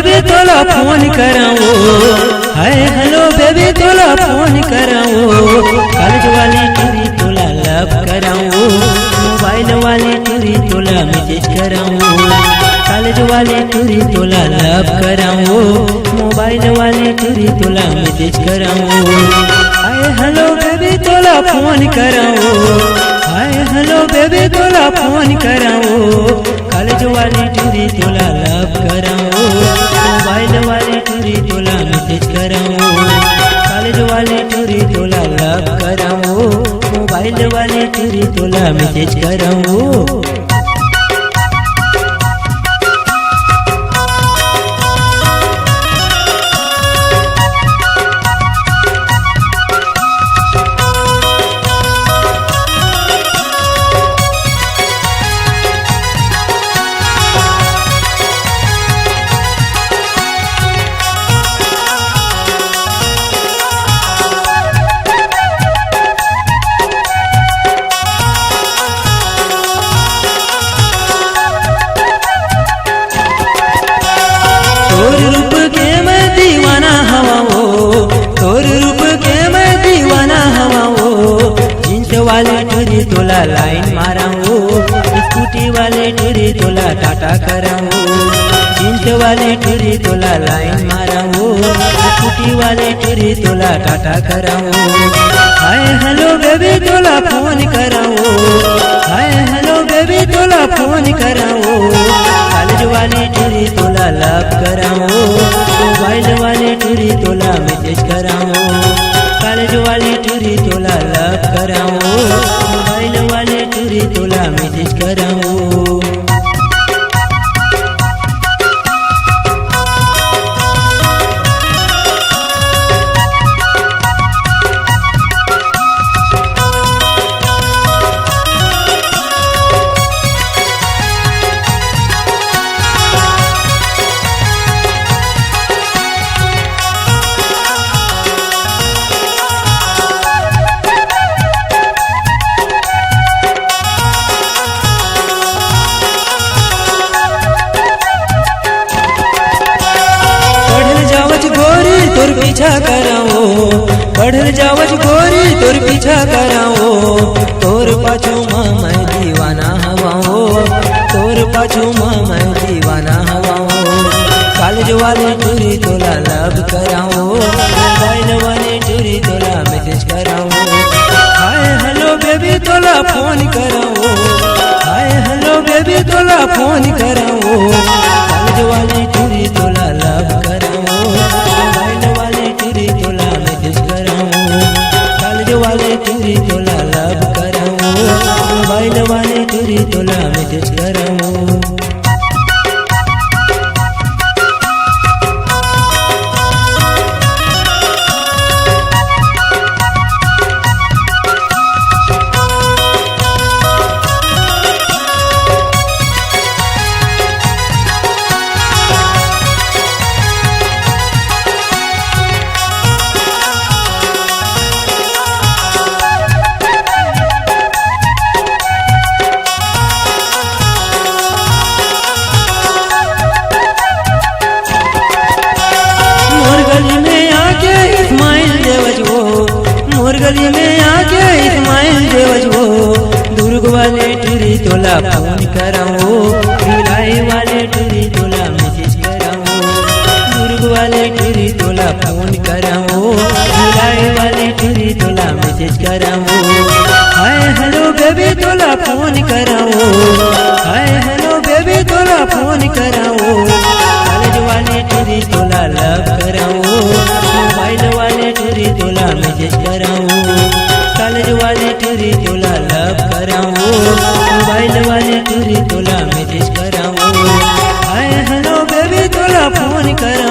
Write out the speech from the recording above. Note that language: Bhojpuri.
बेबी तोला फोन कराओ, हाय हेलो बेबी तोला फोन कराओ, कॉलेज वाली टूरी तोला लव कराओ, मोबाइल वाली टूरी तोला मैसेज कराओ, कॉलेज वाली टूरी तोला लव कराओ, मोबाइल वाली टूरी तोला मैसेज कराओ, हाय हेलो बेबी तोला फोन कराओ, हाय हेलो बेबी तोला फोन कराओ, कॉलेज वाली टूरी तोला लव कराओ, मोबाइल वाली टूरी तोला मैसेज कराओ, कॉलेज वाली टूरी तोला लव कराओ, मोबाइल वाली टूरी तोला मैसेज कराओ। तोर रूप के मैं दीवाना हवा हो, तोर रूप के मैं दीवाना हवा हो, जींस वाले टूरी तोला लाइन मारा हो, स्कूटी वाले टूरी तोला टाटा करा हो, जींस वाले टूरी तोला लाइन मारा हो, स्कूटी वाले टूरी तोला टाटा करा हो, हाय हेलो बेबी तोला फोन कराओ, हाय हेलो बेबी तोला फोन कराओ, कॉलेज वाली टूरी तोला लव कराओ, मोबाइल वाली टूरी तोला मैसेज कराओ, कॉलेज वाली टूरी तोला लव कराओ, मोबाइल वाली टूरी तोला मैसेज कराओ। तोर पीछा कराओ, बढ़ल जावज गोरी तोर पीछा कराओ, तोर पाछू मैं दीवाना हवाओ, तोर पाछू मैं दीवाना हवाओ, कॉलेज वाली टूरी तोला लव कराओ, मोबाइल वाली टूरी तोला मैसेज कराओ, हाय हेलो बेबी तोला फोन कराओ, हाय हेलो बेबी तोला फोन कराओ, कॉलेज वाली टूरी तोला लव कराओ, मोबाइल वाली टूरी तोला मैसेज कराओ, कॉलेज वाली टूरी तोला लव कराओ, मोबाइल वाली टूरी तोला मैसेज कराओ। मोर गली में आके इस्माइल देवज हो, दुर्ग वाले टूरी तोला फोन कराओ, भिलाई वाले टूरी तोला मैसेज कराओ, दुर्ग वाले टूरी तोला फोन कराओ, भिलाई वाले टूरी तोला मैसेज कराओ, हाय हेलो बेबी तोला फोन कराओ, हाय हेलो बेबी तोला फोन कराओ, कॉलेज वाले टूरी तोला लव कराओ, मोबाइल वाले टूरी तोला मैसेज कराओ, कॉलेज वाले टूरी तोला लव कराओ, मोबाइल वाले टूरी तोला मैसेज कराओ, हाय हेलो बेबी तोला फोन कराओ।